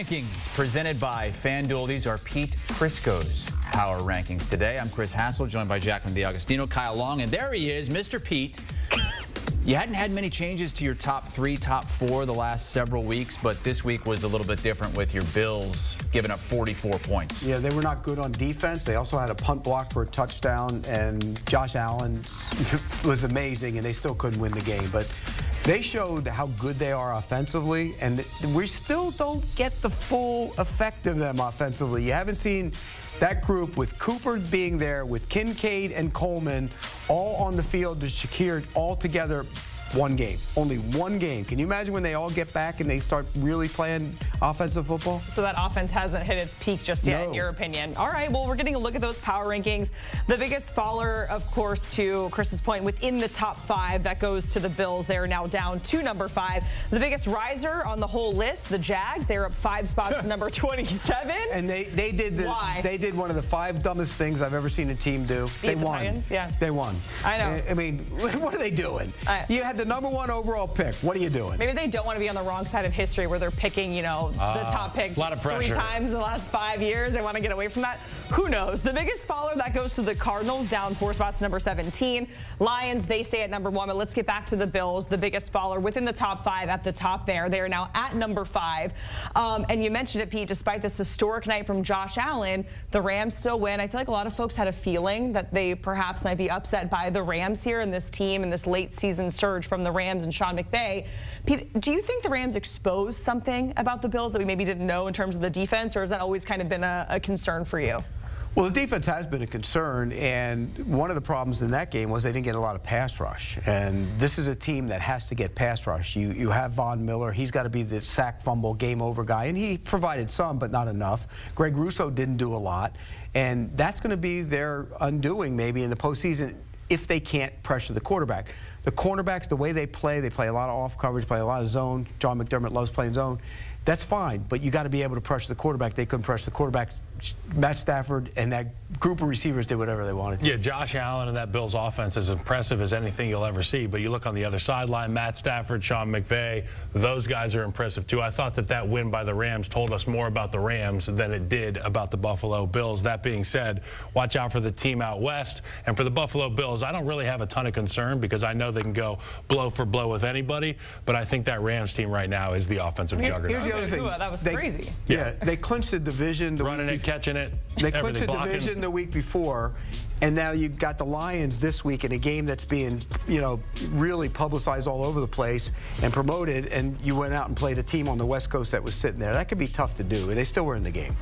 Rankings presented by FanDuel. These are Pete Prisco's Power Rankings today. I'm Chris Hassel, joined by Jacqueline D'Agostino, Kyle Long, and there he is, Mr. Pete. You hadn't had many changes to your top 3, top 4 the last several weeks, but this week was a little bit different with your Bills giving up 44 points. Yeah, they were not good on defense. They also had a punt block for a touchdown, and Josh Allen was amazing, and they still couldn't win the game. But they showed how good they are offensively, and we still don't get the full effect of them offensively. You haven't seen that group with Cooper being there, with Kincaid and Coleman all on the field, to Shakir all together. One game, only one game. Can you imagine when they all get back and they start really playing offensive football? So that offense hasn't hit its peak just yet, in your opinion. All right, well, we're getting a look at those power rankings. The biggest faller, of course, to Chris's point, within the top 5, that goes to the Bills. They are now down to number 5. The biggest riser on the whole list, the Jags. They are up 5 spots to number 27. And they did one of the 5 dumbest things I've ever seen a team do. They won. Titans? Yeah. They won. I know. I mean, what are they doing? You had the number 1 overall pick. What are you doing? Maybe they don't want to be on the wrong side of history where they're picking, the top pick 3 times in the last 5 years. They want to get away from that. Who knows? The biggest faller, that goes to the Cardinals, down 4 spots to number 17. Lions, they stay at number 1. But let's get back to the Bills. The biggest faller within the top 5 at the top there. They are now at number 5. And you mentioned it, Pete, despite this historic night from Josh Allen, the Rams still win. I feel like a lot of folks had a feeling that they perhaps might be upset by the Rams here and this team and this late season surge from the Rams and Sean McVay. Pete, do you think the Rams exposed something about the Bills that we maybe didn't know in terms of the defense, or has that always kind of been a concern for you? Well, the defense has been a concern, and one of the problems in that game was they didn't get a lot of pass rush. And this is a team that has to get pass rush. You have Von Miller. He's got to be the sack, fumble, game over guy, and he provided some, but not enough. Greg Russo didn't do a lot, and that's going to be their undoing maybe in the postseason if they can't pressure the quarterback. The cornerbacks, the way they play a lot of off coverage, play a lot of zone. John McDermott loves playing zone. That's fine, but you got to be able to pressure the quarterback. They couldn't pressure the quarterbacks. Matt Stafford and that group of receivers did whatever they wanted to. Yeah, Josh Allen and that Bills offense is impressive as anything you'll ever see. But you look on the other sideline, Matt Stafford, Sean McVay, those guys are impressive too. I thought that win by the Rams told us more about the Rams than it did about the Buffalo Bills. That being said, watch out for the team out west. And for the Buffalo Bills, I don't really have a ton of concern because I know they can go blow for blow with anybody. But I think that Rams team right now is the offensive juggernaut. Here's the other thing. That was crazy. Yeah, they clinched the division. Running it, catching it. They clinched the division the week before, and now you got the Lions this week in a game that's being, really publicized all over the place and promoted, and you went out and played a team on the West Coast that was sitting there. That could be tough to do, and they still were in the game.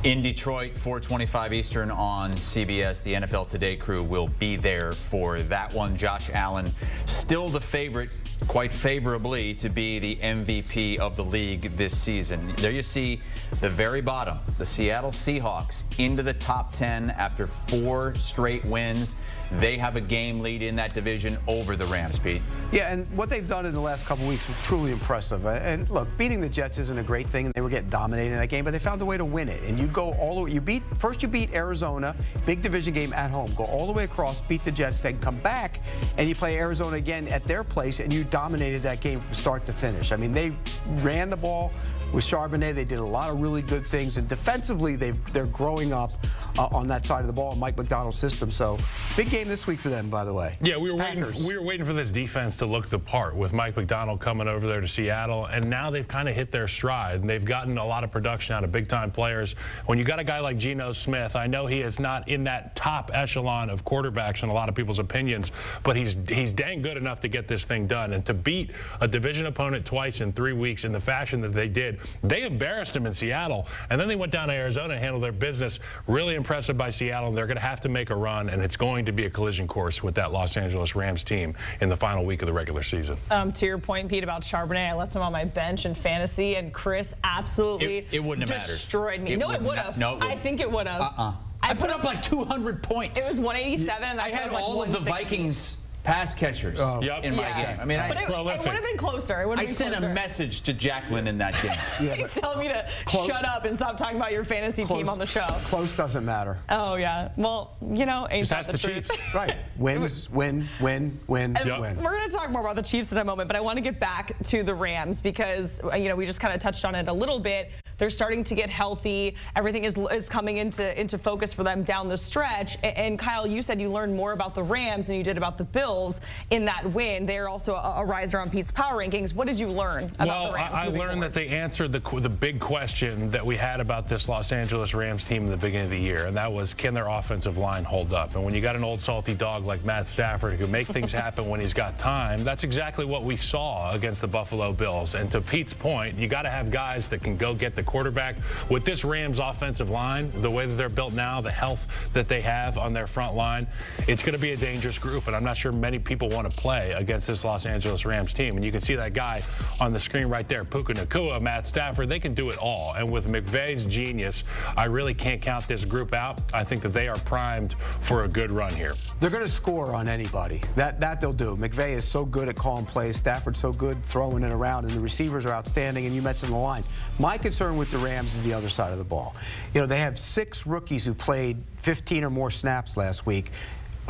In Detroit, 4:25 Eastern on CBS. The NFL Today crew will be there for that one. Josh Allen, still the favorite, quite favorably, to be the MVP of the league this season. There you see the very bottom, the Seattle Seahawks, into the top 10 after 4 straight wins. They have a game lead in that division over the Rams, Pete. Yeah, and what they've done in the last couple weeks was truly impressive. And look, beating the Jets isn't a great thing, and they were getting dominated in that game, but they found a way to win it. And you go all the way, first you beat Arizona, big division game at home, go all the way across, beat the Jets, then come back, and you play Arizona again at their place, and you dominated that game from start to finish. I mean, they ran the ball with Charbonnet. They did a lot of really good things, and defensively they're growing up on that side of the ball in Mike Macdonald's system. So big game this week for them, by the way. Yeah, we were waiting for this defense to look the part with Mike Macdonald coming over there to Seattle, and now they've kind of hit their stride, and they've gotten a lot of production out of big-time players. When you got a guy like Geno Smith, I know he is not in that top echelon of quarterbacks in a lot of people's opinions, but he's dang good enough to get this thing done. And to beat a division opponent twice in 3 weeks in the fashion that they did, they embarrassed him in Seattle, and then they went down to Arizona and handled their business. Really impressive by Seattle. They're going to have to make a run, and it's going to be a collision course with that Los Angeles Rams team in the final week of the regular season. To your point, Pete, about Charbonnet, I left him on my bench in fantasy, and Chris absolutely it wouldn't have destroyed me. It No, it would have. No, I think it would have. I put up like 200 points. It was 187. And I had like all of the Vikings pass catchers in my game. I mean, it would have been closer. I sent a message to Jacqueline in that game. He's telling me to shut up and stop talking about your fantasy team on the show. Close doesn't matter. Oh, yeah. Well, ain't that the truth? Chiefs. Right. Wins, win. We're going to talk more about the Chiefs in a moment, but I want to get back to the Rams because, we just kind of touched on it a little bit. They're starting to get healthy. Everything is coming into focus for them down the stretch. And Kyle, you said you learned more about the Rams than you did about the Bills in that win. They're also a riser on Pete's power rankings. What did you learn about the Rams? I learned that they answered the big question that we had about this Los Angeles Rams team in the beginning of the year, and that was, can their offensive line hold up? And when you got an old salty dog like Matt Stafford who can make things happen when he's got time, that's exactly what we saw against the Buffalo Bills. And to Pete's point, you got to have guys that can go get the quarterback. With this Rams offensive line, the way that they're built now, the health that they have on their front line, it's going to be a dangerous group, and I'm not sure many people want to play against this Los Angeles Rams team. And you can see that guy on the screen right there, Puka Nacua, Matt Stafford, they can do it all. And with McVay's genius, I really can't count this group out. I think that they are primed for a good run here. They're going to score on anybody. That they'll do. McVay is so good at calling plays. Stafford's so good throwing it around, and the receivers are outstanding, and you mentioned the line. My concern with the Rams is the other side of the ball. You know, they have 6 rookies who played 15 or more snaps last week.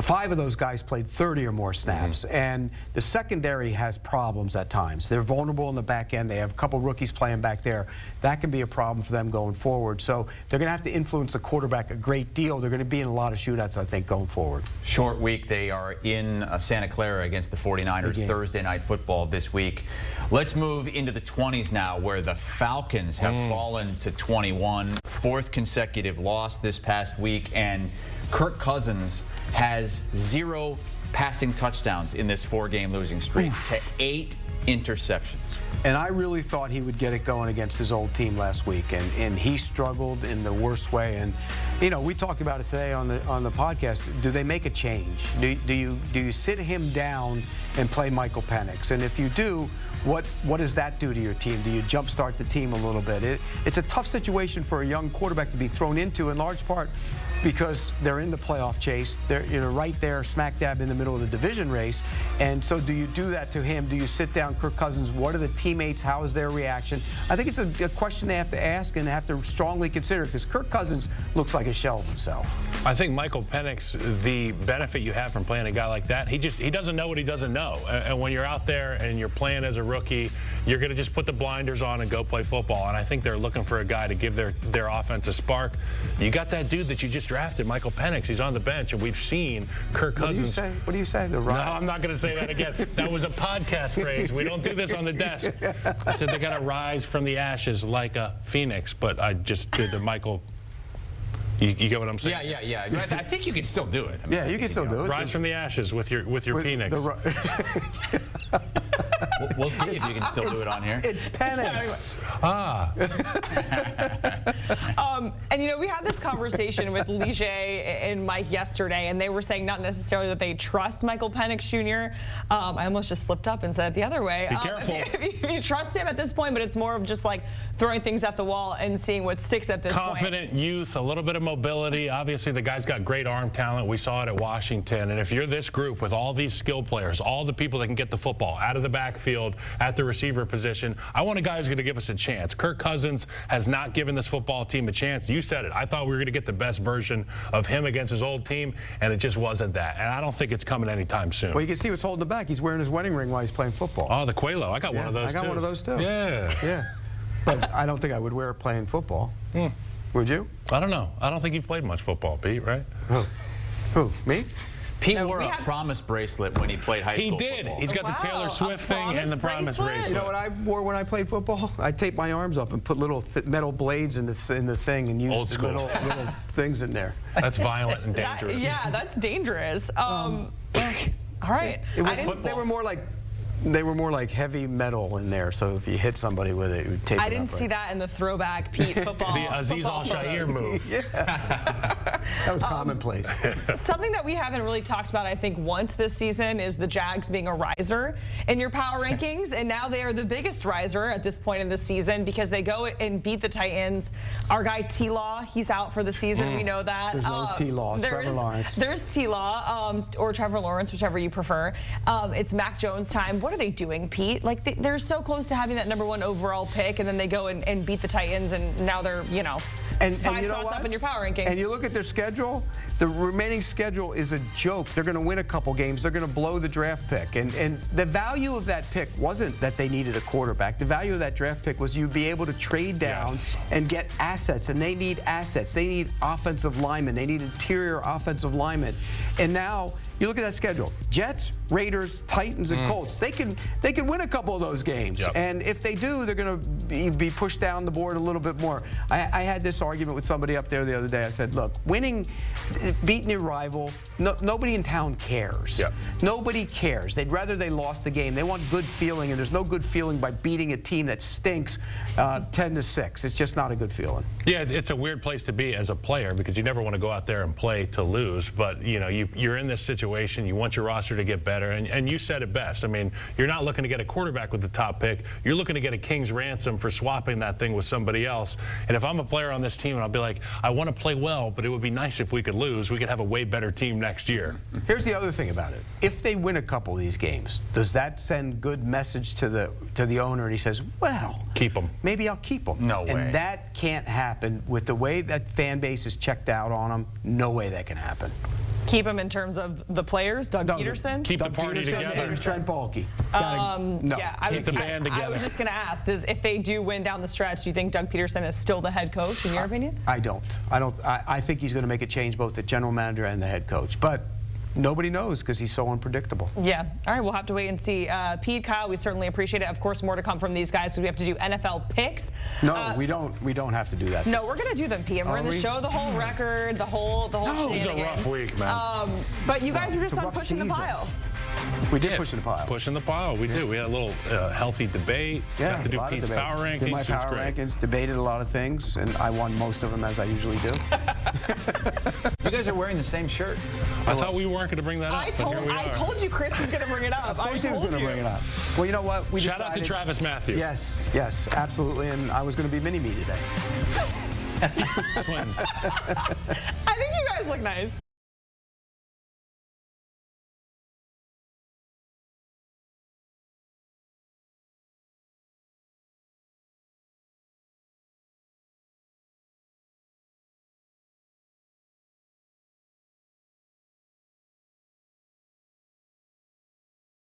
5 of those guys played 30 or more snaps, and the secondary has problems at times. They're vulnerable in the back end. They have a couple rookies playing back there. That can be a problem for them going forward. So they're going to have to influence the quarterback a great deal. They're going to be in a lot of shootouts, I think, going forward. Short week. They are in Santa Clara against the 49ers Thursday Night Football this week. Let's move into the 20s now, where the Falcons have fallen to 21. 4th consecutive loss this past week, and Kirk Cousins has 0 passing touchdowns in this 4-game losing streak to 8 interceptions. And I really thought he would get it going against his old team last week, and he struggled in the worst way. And you know, we talked about it today on the podcast. Do they make a change? Do you sit him down and play Michael Penix? And if you do, what does that do to your team? Do you jumpstart the team a little bit? It's a tough situation for a young quarterback to be thrown into, in large part because they're in the playoff chase. They're right there, smack dab in the middle of the division race. And so do you do that to him? Do you sit down Kirk Cousins? What are the teammates? How is their reaction? I think it's a question they have to ask and have to strongly consider, because Kirk Cousins looks like a shell of himself. I think Michael Penix, the benefit you have from playing a guy like that, he doesn't know what he doesn't know. And when you're out there and you're playing as a rookie, you're going to just put the blinders on and go play football. And I think they're looking for a guy to give their offense a spark. You got that dude that you just drafted, Michael Penix. He's on the bench, and we've seen Kirk Cousins. What do you say? No, I'm not going to say that again. That was a podcast phrase. We don't do this on the desk. I said they got to rise from the ashes like a phoenix, but I just did the Michael. You get what I'm saying? Yeah. I think you can still do it. I mean, you can still do it. Rise from the ashes with your Phoenix. We'll see if you can still do it on here. It's Penix. And you know, we had this conversation with Lige and Mike yesterday, and they were saying not necessarily that they trust Michael Penix Jr. I almost just slipped up and said it the other way. Be careful. If you trust him at this point, but it's more of just like throwing things at the wall and seeing what sticks at this point. Confident youth, a little bit of mobility. Obviously, the guy's got great arm talent. We saw it at Washington. And if you're this group with all these skill players, all the people that can get the football out of the backfield, at the receiver position, I want a guy who's going to give us a chance. Kirk Cousins has not given this football team a chance. You said it. I thought we were going to get the best version of him against his old team, and it just wasn't that. And I don't think it's coming anytime soon. Well, you can see what's holding him back. He's wearing his wedding ring while he's playing football. Oh, the Quelo. I got one of those, too. I got one of those, too. Yeah. But I don't think I would wear it playing football. Would you? I don't know. I don't think you've played much football, Pete, right? Who? Me? Pete wore a promise bracelet when he played high school football. He's got the Taylor Swift thing and the promise bracelet. You know what I wore when I played football? I taped my arms up and put little metal blades in the thing and used little things in there. That's violent and dangerous. That's dangerous. All right. They were more like heavy metal in there, so if you hit somebody with it, it would tape it up. I didn't see that in the throwback Pete football. The Aziz Al-Shaair move. That was commonplace. Something that we haven't really talked about, I think, once this season is the Jags being a riser in your power rankings, and now they are the biggest riser at this point in the season because they go and beat the Titans. Our guy T-Law, he's out for the season. We know that. There's no T-Law. Trevor Lawrence. There's T-Law or Trevor Lawrence, whichever you prefer. It's Mac Jones time. What are they doing, Pete? Like they're so close to having that #1 overall pick, and then they go and beat the Titans, and now they're And 5 you know spots what? up in your power rankings. And you look at their schedule, the remaining schedule is a joke. They're going to win a couple games. They're going to blow the draft pick. And the value of that pick wasn't that they needed a quarterback. The value of that draft pick was you'd be able to trade down and get assets. And they need assets. They need offensive linemen. They need interior offensive linemen. And now you look at that schedule. Jets, Raiders, Titans, and Colts. They can win a couple of those games. Yep. And if they do, they're going to be pushed down the board a little bit more. I had this argument with somebody up there the other day. I said, look, beating your rival, nobody in town cares. Yep. Nobody cares. They'd rather they lost the game. They want good feeling, and there's no good feeling by beating a team that stinks 10-6. It's just not a good feeling. Yeah, it's a weird place to be as a player because you never want to go out there and play to lose. But, you know, you're in this situation. You want your roster to get better. And you said it best. I mean, you're not looking to get a quarterback with the top pick. You're looking to get a king's ransom for swapping that thing with somebody else. And if I'm a player on this team and I'll be like, I want to play well, but it would be nice if we could lose. We could have a way better team next year. Here's the other thing about it. If they win a couple of these games, does that send good message to the owner? And he says, well, keep them. Maybe I'll keep them. No way. And that can't happen with the way that fan base is checked out on them. No way that can happen. Keep him in terms of the players, Doug Peterson? Keep Doug the party Peterson together. and Trent Baalke. No. Yeah, Keep the band together. I was just going to ask, if they do win down the stretch, do you think Doug Peterson is still the head coach, in your opinion? I don't. I think he's going to make a change both the general manager and the head coach. But nobody knows because he's so unpredictable. Yeah. All right, we'll have to wait and see. Pete, Kyle, we certainly appreciate it. Of course, more to come from these guys because we have to do NFL picks. No, we don't. We don't have to do that. No, we're going to do them, Pete. And we're going to show the whole record, the whole It was a rough week, man. But you guys were just on pushing season. the pile. We did push in the pile. Pushing the pile. We did. We had a little healthy debate. Yeah, got to do Pete's power rankings. Did my power rankings, debated a lot of things, and I won most of them as I usually do. You guys are wearing the same shirt. I thought we weren't going to bring that up, but here we are. I told you Chris was going to bring it up. Of course he was going to bring it up. Well, you know what? Shout out to Travis Matthew. Yes, absolutely. And I was going to be mini-me today. Twins. I think you guys look nice.